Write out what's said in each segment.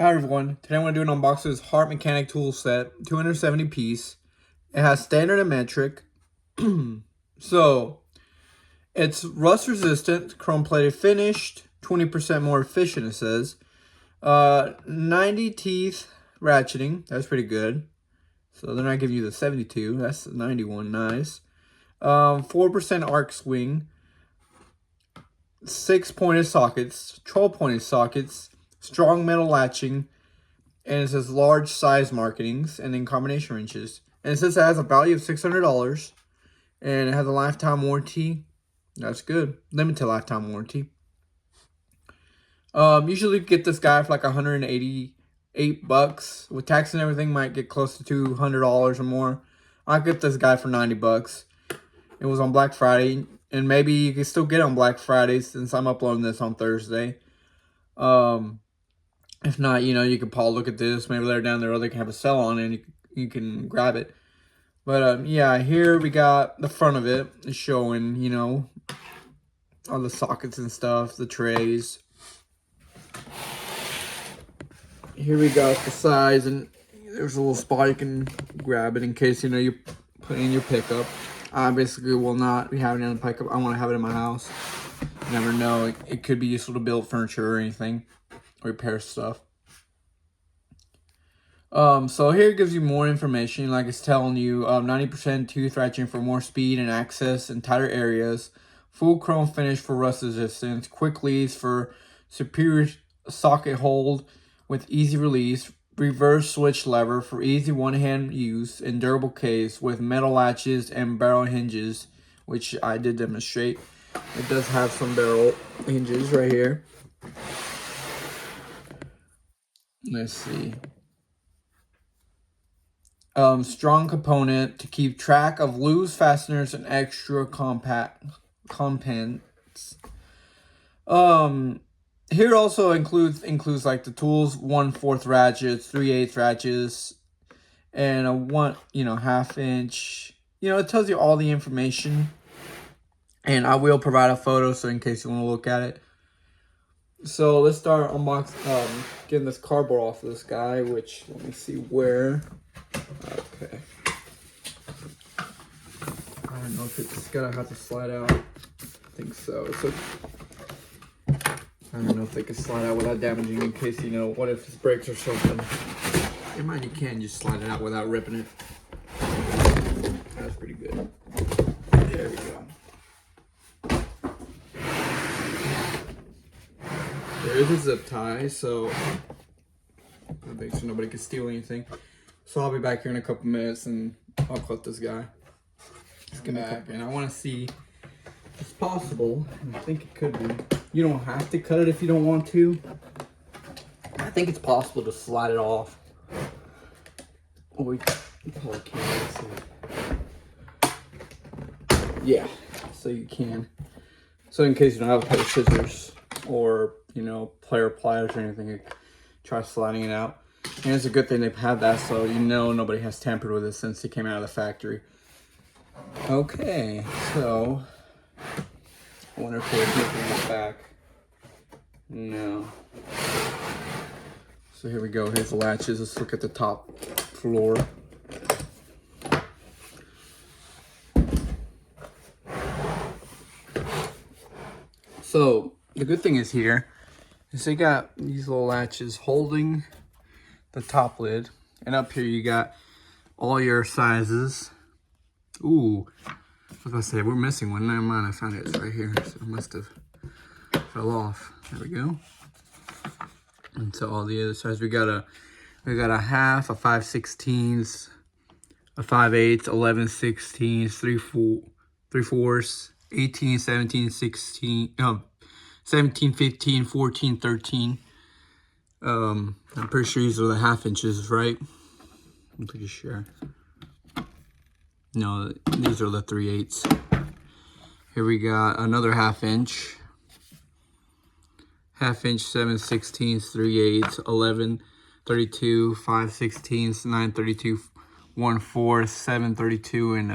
Hi everyone, today I'm going to do an unboxing of this Hart mechanic tool set, 270 piece. It has standard and metric. So, it's rust resistant, chrome plated finished, 20% more efficient it says. 90 teeth ratcheting, that's pretty good. So they're not giving you the 72, that's 91, nice. 4% arc swing, 6 pointed sockets, 12 pointed sockets, strong metal latching, and it says large size markings and then combination wrenches. And it says it has a value of $600 and it has a lifetime warranty. That's good. Limited lifetime warranty. Usually get this guy for like $188 with tax and everything. Might get close to $200 or more. I get this guy for $90. It was on Black Friday, and maybe you can still get it on Black Friday since I'm uploading this on Thursday. If not, you can probably look at this. Maybe later down the road they can have a sale on it and you can grab it. But yeah, here we got the front of it. It's showing, all the sockets and stuff, the trays. Here we got the size, and there's a little spot you can grab it in case, you put it in your pickup. I basically will not be having it in the pickup. I want to have it in my house. You never know. It could be useful to build furniture or anything. Repair stuff. So here it gives you more information, like it's telling you 90% tooth ratcheting for more speed and access in tighter areas, full chrome finish for rust resistance, quick leads for superior socket hold with easy release, reverse switch lever for easy one-hand use, and durable case with metal latches and barrel hinges, which I did demonstrate. It does have some barrel hinges right here. Let's see. Strong component to keep track of loose fasteners and extra components. Here also includes like the tools, 1/4 ratchets, 3/8 ratchets, and a 1/2 inch. It tells you all the information, and I will provide a photo so in case you want to look at it. So let's start getting this cardboard off of this guy, which let me see where. Okay. I don't know if it's gonna have to slide out. I think so. I don't know if they can slide out without damaging in case, what if this breaks or something. In mind, you can just slide it out without ripping it. That's pretty good. There we go. There is a zip tie, so make sure nobody can steal anything. So I'll be back here in a couple minutes and I'll cut this guy. Just give me back, and I want to see if it's possible. I think it could be. You don't have to cut it if you don't want to. I think it's possible to slide it off. Oh, you probably can't. Yeah, so you can. So in case you don't have a pair of scissors or pliers or anything, try sliding it out. And it's a good thing they've had that, so nobody has tampered with it since it came out of the factory. Okay, so I wonder if there's anything in the back. No. So here we go. Here's the latches. Let's look at the top floor. So the good thing is here is they got these little latches holding the top lid, and up here you got all your sizes. Ooh, I was gonna say we're missing one. Never mind, I found it. It's right here. So it must have fell off. There we go. And so all the other sizes, we got a half, a 5/16, a 5/8, 11/16, 3/4, 18, 17, 16, 17, 15, 14, 13. I'm pretty sure these are the 1/2 inches, right? I'm pretty sure. No, these are the 3/8. Here we got another 1/2 inch. 1/2 inch, 7/16, 3/8, 11/32, 5/16, 9/32, 1/4, 7/32, and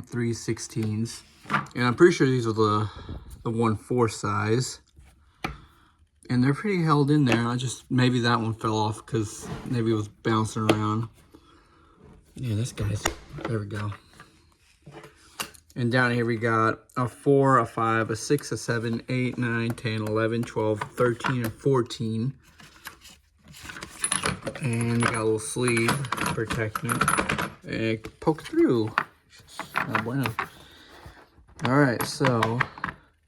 3/16. And I'm pretty sure these are the 1/4 size. And they're pretty held in there. Maybe that one fell off because maybe it was bouncing around. Yeah, this guy's, there we go. And down here we got a 4, a 5, a 6, a 7, 8, 9, 10, 11, 12, 13, and 14. And we got a little sleeve protecting it. And it poked through. Oh, bueno. Alright, so,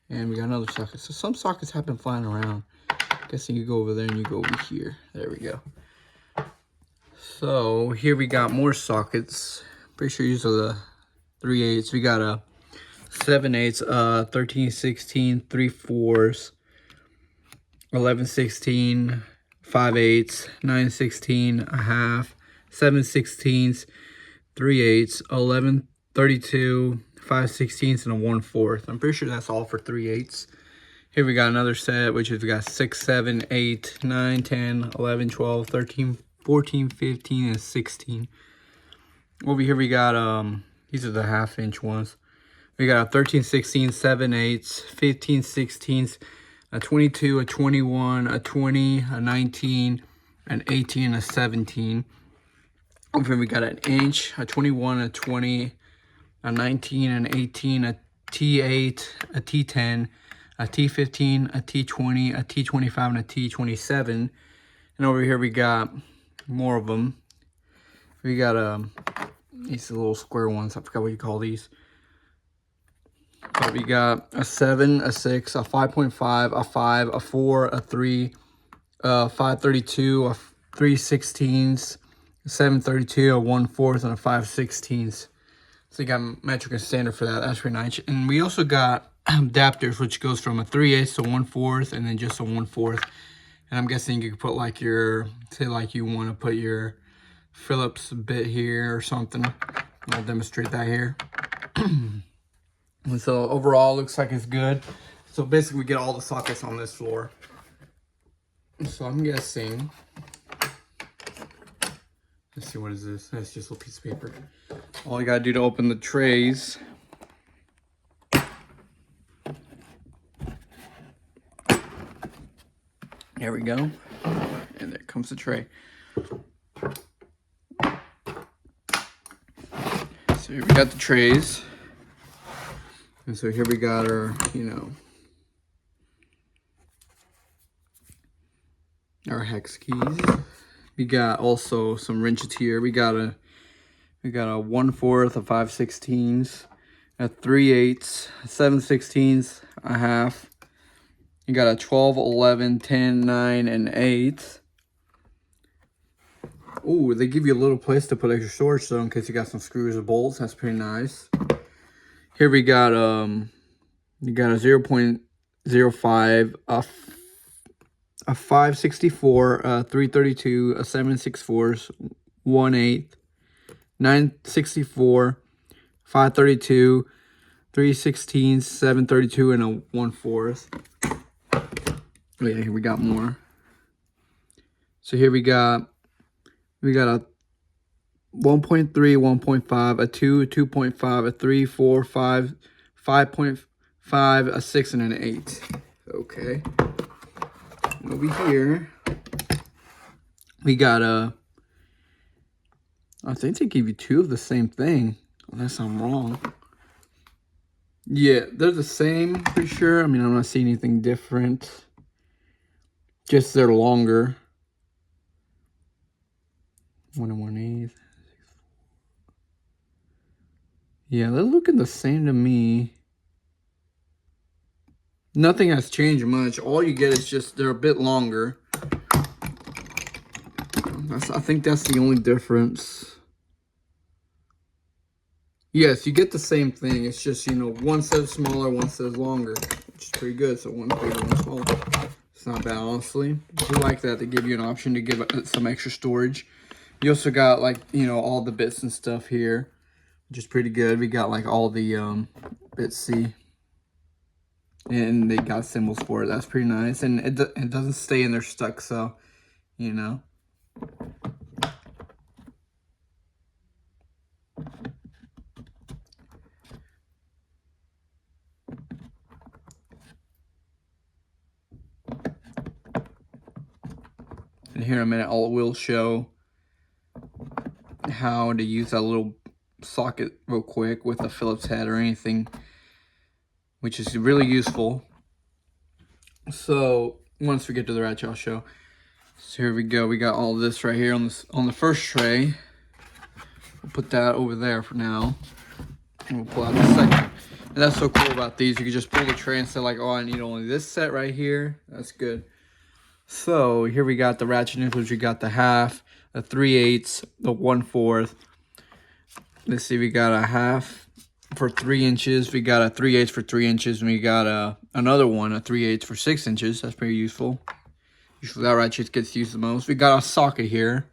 and we got another socket. So some sockets have been flying around. Guessing you go over there and you go over here. There we go. So here we got more sockets. Pretty sure these are the 3/8. We got a 7/8, 13/16, 3/4, 11/16, 5/8, 9/16, a half, 7/16, 3/8, 11/32, 5/16, and a 1/4. I'm pretty sure that's all for 3/8. Here we got another set, which is we got 6, 7, 8, 9, 10, 11, 12, 13, 14, 15, and 16. Over here we got, these are the 1/2-inch ones. We got a 13/16, 7/8, 15/16, a 22, a 21, a 20, a 19, an 18, and a 17. Over here we got an inch, a 21, a 20, a 19, an 18, a T8, a T10, a T15, a T20, a T25, and a T27. And over here we got more of them. We got these little square ones. I forgot what you call these. But we got a 7, a 6, a 5.5, a 5, a 4, a 3, a 5/32, a 3/16, a 7/32, a 1/4, and a 5/16. So you got metric and standard for that. That's pretty nice. And we also got adapters, which goes from a 3/8 to 1/4, and then just a 1/4. And I'm guessing you could put like your, say like you want to put your Phillips bit here or something. I'll demonstrate that here. And so overall, looks like it's good. So basically, we get all the sockets on this floor. So I'm guessing. Let's see, what is this? That's just a little piece of paper. All you gotta do to open the trays. There we go. And there comes the tray. So here we got the trays. And so here we got our, our hex keys. We got also some wrenches here. We got a 1/4, a 5/16, a 3/8, 7/16, a half. You got a 12, 11, 10, 9, and 8. Ooh, they give you a little place to put extra storage though in case you got some screws or bolts. That's pretty nice. Here we got you got a 0.05, a 5/64, a 3/32, a 7/64, 1/8, 9/64, 5/32, 3/16, 7/32, and a 1/4. Oh yeah, here we got more. So here we got a 1.3, 1.5, a 2, 2.5, a 3, 4, 5, 5.5, a 6, and an 8. Okay. Over here, we got I think they give you 2 of the same thing, unless I'm wrong. Yeah, they're the same, pretty sure. I mean, I'm not seeing anything different. Just they're longer. 1 1/8. Yeah, they're looking the same to me. Nothing has changed much. All you get is just they're a bit longer. I think that's the only difference. Yes, you get the same thing. It's just, one says smaller, one says longer, which is pretty good. So one's bigger, one's smaller. It's not bad, honestly. I like that. They give you an option to give some extra storage. You also got, like, all the bits and stuff here, which is pretty good. We got, like, all the bits, see? And they got symbols for it. That's pretty nice. And it doesn't stay in there stuck, so, here in a minute, I will show how to use that little socket real quick with a Phillips head or anything, which is really useful. So once we get to the ratchet, I'll show. So here we go. We got all this right here on the first tray. We'll put that over there for now. And we'll pull out the second. And that's so cool about these. You can just pull the tray and say like, oh, I need only this set right here. That's good. So here we got the ratchet nipples. We got the half, the 3/8, the 1/4. Let's see, we got a half for 3 inches. We got a 3/8 for 3 inches. And we got another one, a 3/8 for 6 inches. That's pretty useful. Usually that ratchet gets used the most. We got a socket here,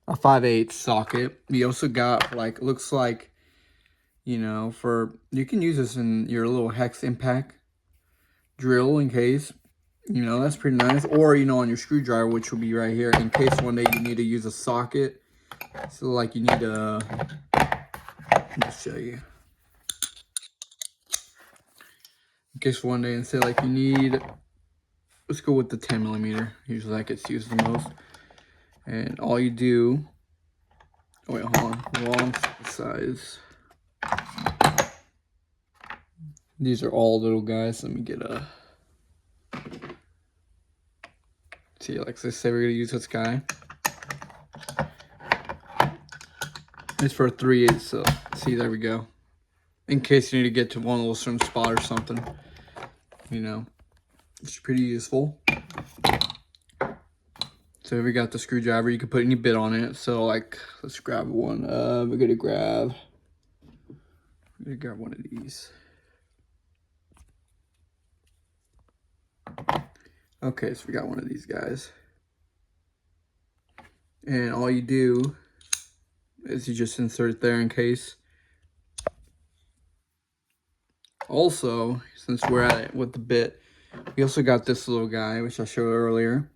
a 5/8 socket. We also got, like, looks like, you know, you can use this in your little hex impact drill in case, you know, that's pretty nice. Or, you know, on your screwdriver, which will be right here, in case one day you need to use a socket. So, like, you need to, let me show you. In case one day, and say, like, you need, let's go with the 10mm. Usually that gets used the most. And all you do, oh wait, hold on, wrong size. These are all little guys. Let me get a, see, like I say, we're gonna use this guy. It's for a 3/8, so see, there we go. In case you need to get to one little certain spot or something, you know, it's pretty useful. So we got the screwdriver. You can put any bit on it. So like, let's grab one. We're gonna grab one of these. Okay, so we got one of these guys. And all you do is you just insert it there in case. Also, since we're at it with the bit, we also got this little guy, which I showed earlier.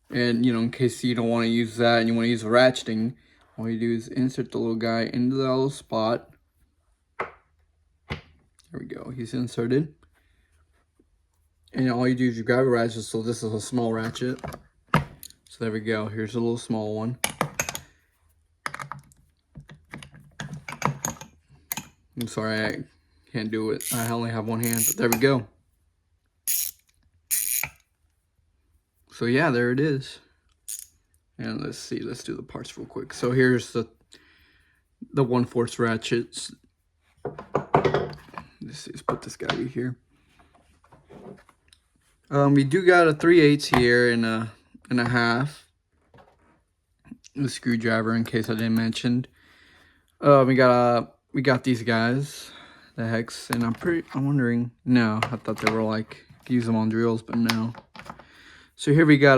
And, you know, in case you don't want to use that and you want to use ratcheting, all you do is insert the little guy into that little spot. There we go, he's inserted. And all you do is you grab a ratchet, so this is a small ratchet. So there we go, here's a little small one. I'm sorry, I can't do it. I only have one hand, but there we go. So yeah, there it is. And let's see, let's do the parts real quick. So here's the 1/4 ratchets. Let's put this guy right here. We do got a 3/8 here and a half. The screwdriver, in case I didn't mention. We got these guys, the hex, and I'm wondering. No, I thought they were like use them on drills, but no. So here we got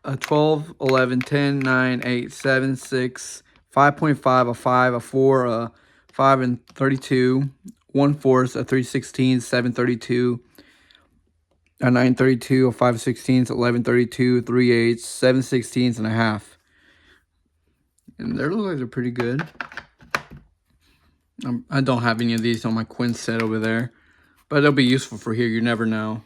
a 12, 11, 10, 9, 8, 7, 6, 5.5, a 5, a 4, a 5 and 32, 1/4, a 3/16, 7/32, a 9/32, a 5/16, 11/32, 3/8, 7/16, and a half. And they look like they're pretty good. I don't have any of these on my Quinn set over there, but they'll be useful for here. You never know.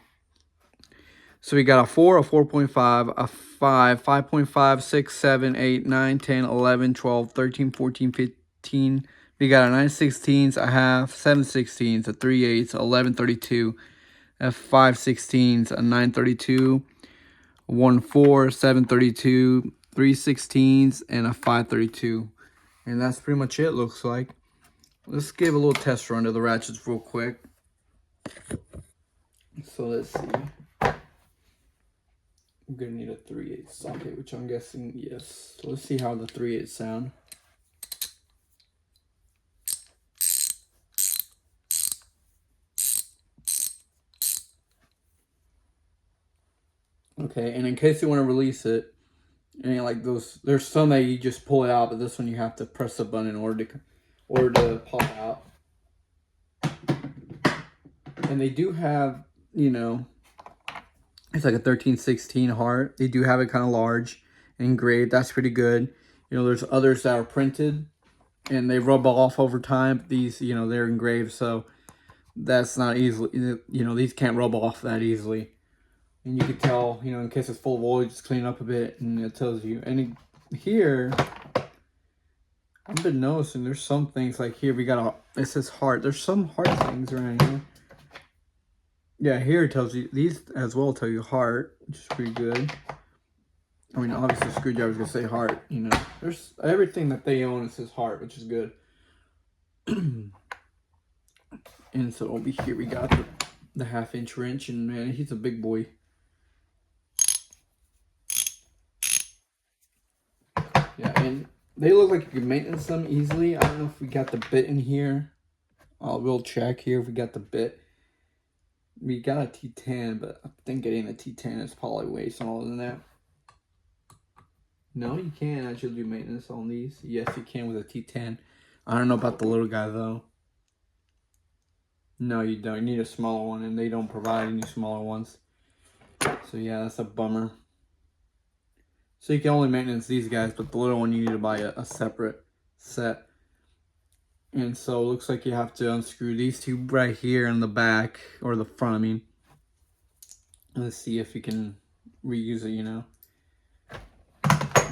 So we got a 4, a 4.5, a 5, 5.5, 6, 7, 8, 9, 10, 11, 12, 13, 14, 15. We got a 9/16, a half, 7/16, a 3/8, 11/32, a 5/16, a 9/32, 1/4, 7/32, 3/16, and a 5/32. And that's pretty much it, looks like. Let's give a little test run to the ratchets real quick. So let's see. I'm gonna need a 3/8 socket, which I'm guessing, yes. So let's see how the 3/8 sound. Okay, and in case you want to release it, and like those, there's some that you just pull it out, but this one you have to press the button in order to pop out. And they do have, you know, it's like a 13/16 Hart. They do have it kind of large and engraved. That's pretty good. You know, there's others that are printed and they rub off over time. These, you know, they're engraved, so that's not easily, you know, these can't rub off that easily. And you can tell, you know, in case it's full of oil, just clean it up a bit, and it tells you. And here, I've been noticing there's some things like here we got it says Hart. There's some Hart things around here. Yeah, here it tells you, these as well tell you Hart, which is pretty good. I mean, obviously screwdriver's gonna say Hart, you know. There's everything that they own, it says Hart, which is good. And so over here we got the 1/2-inch wrench, and man, he's a big boy. Yeah, and they look like you can maintenance them easily. I don't know if we got the bit in here. We'll check here if we got the bit. We got a T10, but I think getting a T10 is probably way smaller than that. No, you can't actually do maintenance on these. Yes, you can with a T10. I don't know about the little guy, though. No, you don't. You need a smaller one, and they don't provide any smaller ones. So, yeah, that's a bummer. So, you can only maintenance these guys, but the little one, you need to buy a separate set. And so, it looks like you have to unscrew these two right here in the back, or the front, I mean. Let's see if you can reuse it, you know.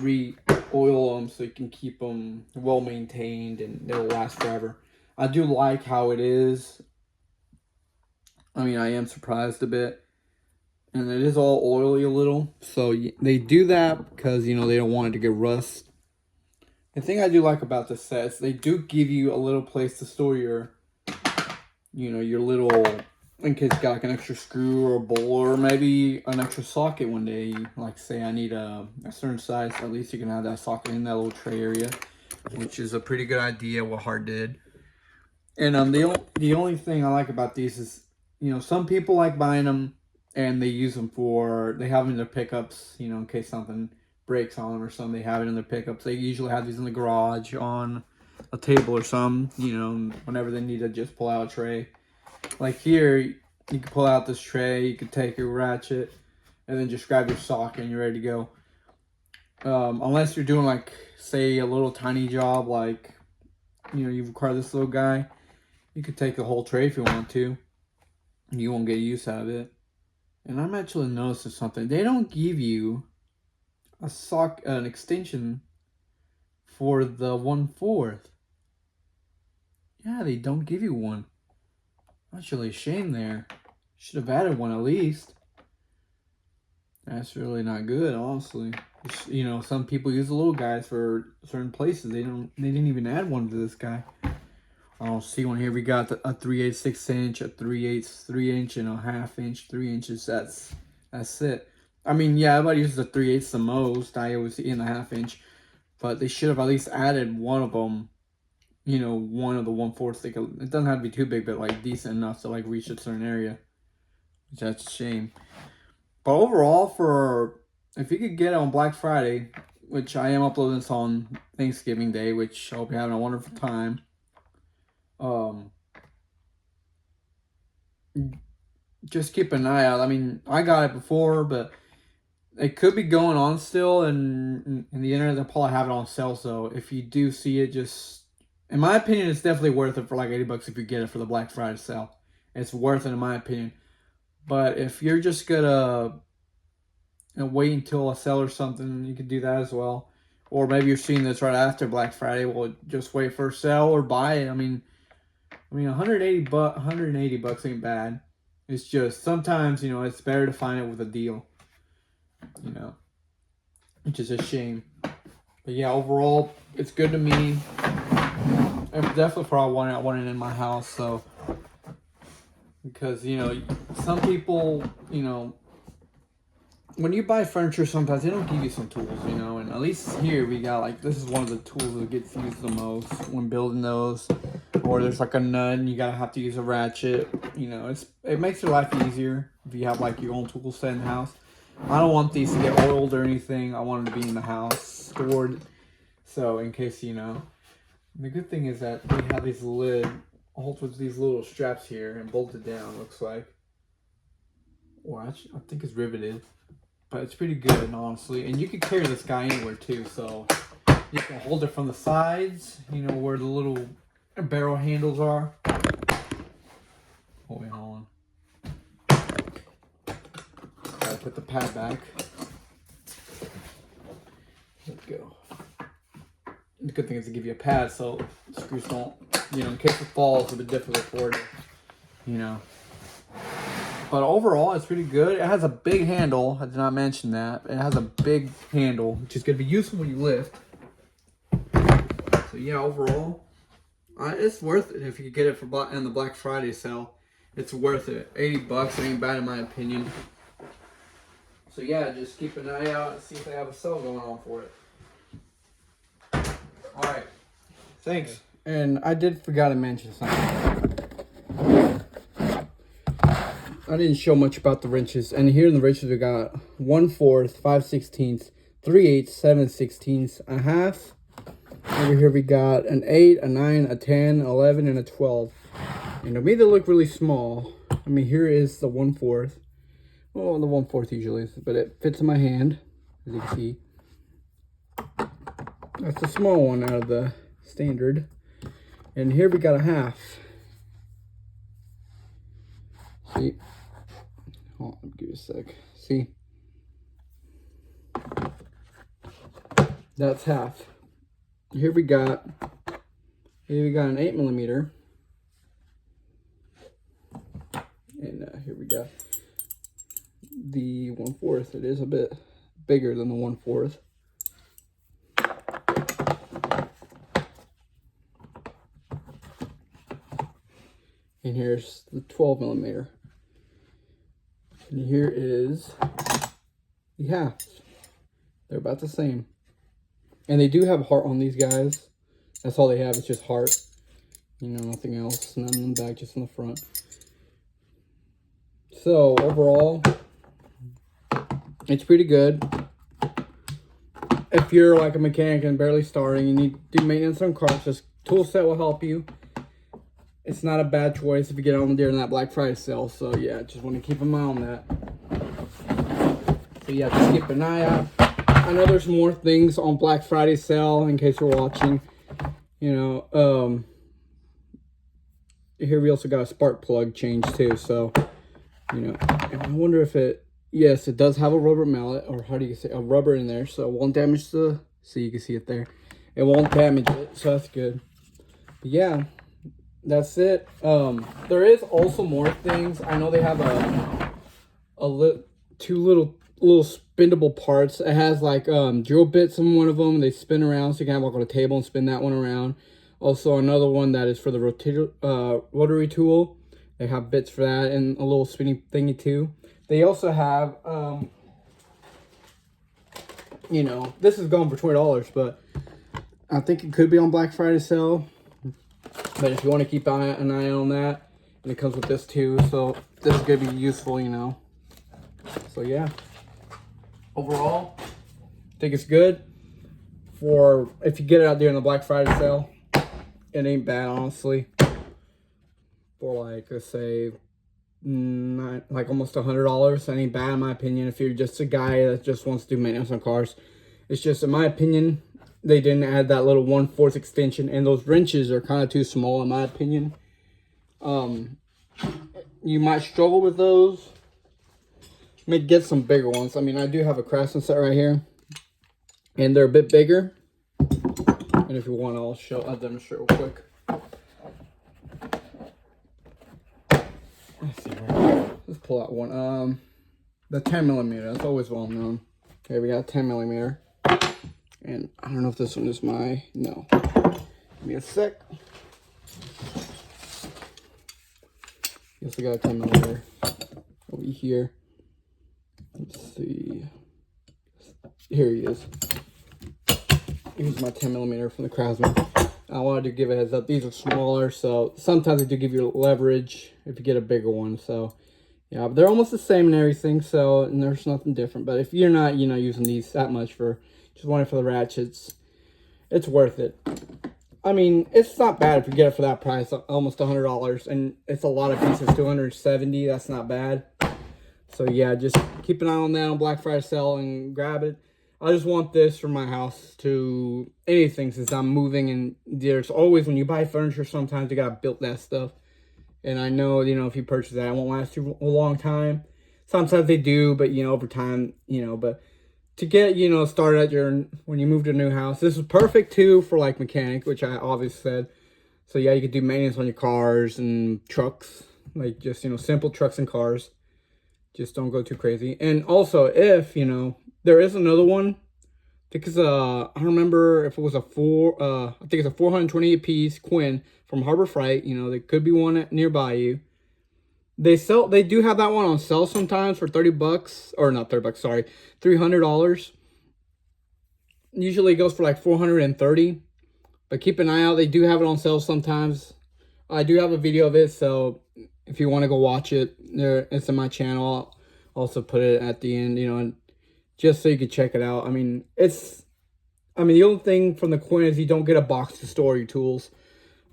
Re-oil them so you can keep them well maintained and they'll last forever. I do like how it is. I mean, I am surprised a bit. And it is all oily a little. So they do that because, you know, they don't want it to get rust. The thing I do like about the sets, they do give you a little place to store your, you know, your little, in case you got like an extra screw or a bowl or maybe an extra socket one day. Like say I need a certain size, at least you can have that socket in that little tray area, which is a pretty good idea what Hart did. And the only thing I like about these is, you know, some people like buying them and they use them they have them in their pickups, you know, in case something breaks on them or something, they have it in their pickups. They usually have these in the garage on a table or something, you know, whenever they need to just pull out a tray. Like here, you can pull out this tray, you can take your ratchet, and then just grab your socket and you're ready to go. Unless you're doing like, say, a little tiny job, like, you know, you require this little guy, you could take the whole tray if you want to. You won't get use out of it. And I'm actually noticing something. They don't give you an extension for the 1/4. Yeah, they don't give you one. Actually, a shame there. Should have added one at least. That's really not good, honestly. You know, some people use the little guys for certain places. They didn't even add one to this guy. I don't see one here. We got a 3/8 6-inch, a 3/8 3-inch, and a 1/2-inch 3 inches. That's it. I mean, yeah, everybody uses the 3/8 the most. I always see in the 1/2-inch, but they should have at least added one of them. You know, one of the 1/4. It doesn't have to be too big, but like decent enough to like reach a certain area. Which that's a shame. But overall, if you could get it on Black Friday, which I am uploading this on Thanksgiving Day, which I hope you're having a wonderful time. Just keep an eye out. I mean, I got it before, but it could be going on still, and the internet they'll probably have it on sale. So if you do see it, just in my opinion, it's definitely worth it for like $80 if you get it for the Black Friday sale. It's worth it in my opinion. But if you're just gonna wait until a sale or something, you can do that as well. Or maybe you're seeing this right after Black Friday. Well, just wait for a sale or buy it. I mean, $180 ain't bad. It's just sometimes, you know, it's better to find it with a deal. You know, which is a shame. But yeah, overall, it's good to me. I definitely probably want it in my house. So, because, you know, some people, you know, when you buy furniture, sometimes they don't give you some tools, you know, and at least here we got like, this is one of the tools that gets used the most when building those. Or there's like a nut and you have to use a ratchet. You know, it makes your life easier if you have like your own tool set in the house. I don't want these to get oiled or anything. I want them to be in the house, stored. So in case, you know. The good thing is that they have these holds with these little straps here and bolted down, looks like. Or actually, I think it's riveted. But it's pretty good, honestly. And you can carry this guy anywhere too. So you can hold it from the sides, you know, where the little barrel handles are. Oh, wait, hold on. Gotta put the pad back. There we go. The good thing is to give you a pad so screws don't, you know, in case it falls, it's a bit difficult for it, you know. But overall, it's pretty good. It has a big handle. I did not mention that. It has a big handle, which is going to be useful when you lift. So yeah, overall, it's worth it if you get it for in the Black Friday sale. It's worth it. 80 bucks ain't bad in my opinion. So yeah, just keep an eye out and see if they have a sale going on for it. All right. Thanks. And I did forgot to mention something. I didn't show much about the wrenches. And here in the wrenches we got 1/4, 5/16, 3/8, 7/16, a half. Over here we got an 8, a 9, a 10, 11, and a 12. And to me they look really small. I mean, here is the 1/4. Well, the 1/4 usually is, but it fits in my hand, as you can see. That's the small one out of the standard. And here we got a half. See? Hold on, give me a sec. See? That's half. Here we got an 8mm. And here we got the 1/4. It is a bit bigger than the 1/4. And here's the 12mm. And here is the half. They're about the same. And they do have Hart on these guys. That's all they have. It's just Hart. You know, nothing else. None in the back, just in the front. So, overall, it's pretty good. If you're like a mechanic and barely starting, you need to do maintenance on cars, this tool set will help you. It's not a bad choice if you get on during that Black Friday sale. So yeah, just want to keep an eye on that. So yeah, just keep an eye out. I know there's more things on Black Friday sale in case you're watching. You know, here we also got a spark plug change too. So, you know, and I wonder if yes, it does have a rubber mallet, or how do you say, a rubber in there. So it won't damage so you can see it there. It won't damage it, so that's good. But yeah. That's it. There is also more things. I know they have two little spindable parts. It has like drill bits in one of them. They spin around, so you can have like on a table and spin that one around. Also another one that is for the rotary tool. They have bits for that and a little spinning thingy too. They also have you know, this is going for $20, but I think it could be on Black Friday sale. But if you want to keep an eye on that, and it comes with this too, so this is going to be useful, you know. So yeah, overall, I think it's good for if you get it out there in the Black Friday sale. It ain't bad, honestly. For like, let's say, like almost $100, that ain't bad in my opinion. If you're just a guy that just wants to do maintenance on cars, it's just, in my opinion, they didn't add that little 1/4 extension, and those wrenches are kind of too small in my opinion. You might struggle with those. Maybe get some bigger ones. I mean, I do have a Craftsman set right here, and they're a bit bigger. And if you want, I'll demonstrate real quick. Let's see. Let's pull out one. The 10mm. That's always well known. Okay, we got 10mm. And I don't know if this one is no. Give me a sec. Guess I got a 10mm over here. Let's see. Here he is. Here's my 10mm from the Craftsman. I wanted to give a heads up. These are smaller, so sometimes they do give you leverage if you get a bigger one. So yeah, but they're almost the same and everything. So, and there's nothing different. But if you're not, you know, using these that much for just one for the ratchets, it's worth it. I mean, it's not bad if you get it for that price, almost $100, and it's a lot of pieces, 270. That's not bad. So yeah, just keep an eye on that on Black Friday sale and grab it. I just want this for my house to anything since I'm moving, and there's always, when you buy furniture, sometimes you gotta build that stuff. And I know, you know, if you purchase that, it won't last you a long time. Sometimes they do, but you know, over time, you know, but to get, you know, started at when you move to a new house, this is perfect too for like mechanic, which I obviously said. So yeah, you could do maintenance on your cars and trucks, like just, you know, simple trucks and cars. Just don't go too crazy. And also, if, you know, there is another one, because I don't remember if it was I think it's a 428 piece Quinn from Harbor Freight. You know, there could be one nearby you. They do have that one on sale sometimes for 30 bucks, or not 30 bucks, sorry, $300. Usually it goes for like 430, but keep an eye out. They do have it on sale sometimes. I do have a video of it, so if you want to go watch it, it's in my channel. I'll also put it at the end, you know, and just so you can check it out. I mean, the only thing from the Quinn is you don't get a box to store your tools.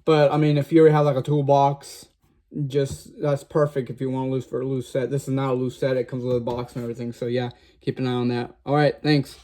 But I mean, if you already have like a toolbox, that's perfect if you want to use for a loose set. This is not a loose set. It comes with a box and everything. So yeah, keep an eye on that. All right, thanks.